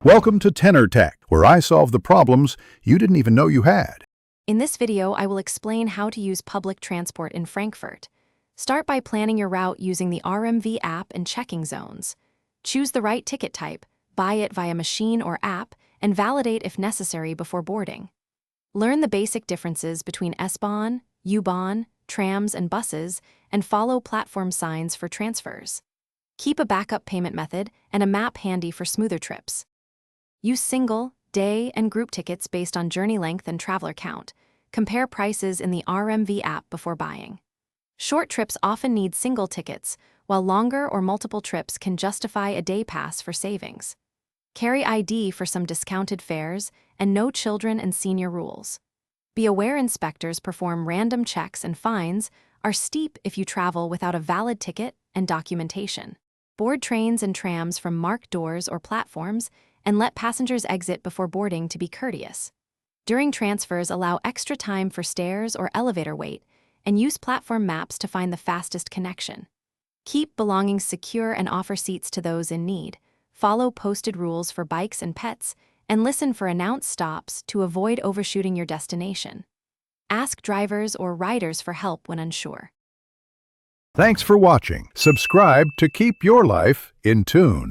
Welcome to Tenor Tech, where I solve the problems you didn't even know you had. In this video, I will explain how to use public transport in Frankfurt. Start by planning your route using the RMV app and checking zones. Choose the right ticket type, buy it via machine or app, and validate if necessary before boarding. Learn the basic differences between S-Bahn, U-Bahn, trams, and buses, and follow platform signs for transfers. Keep a backup payment method and a map handy for smoother trips. Use single, day, and group tickets based on journey length and traveler count. Compare prices in the RMV app before buying. Short trips often need single tickets, while longer or multiple trips can justify a day pass for savings. Carry ID for some discounted fares, and no children and senior rules. Be aware inspectors perform random checks, and fines are steep if you travel without a valid ticket and documentation. Board trains and trams from marked doors or platforms, and let passengers exit before boarding to be courteous. During transfers, allow extra time for stairs or elevator wait, and use platform maps to find the fastest connection. Keep belongings secure and offer seats to those in need. Follow posted rules for bikes and pets, and listen for announced stops to avoid overshooting your destination. Ask drivers or riders for help when unsure. Thanks for watching. Subscribe to keep your life in tune.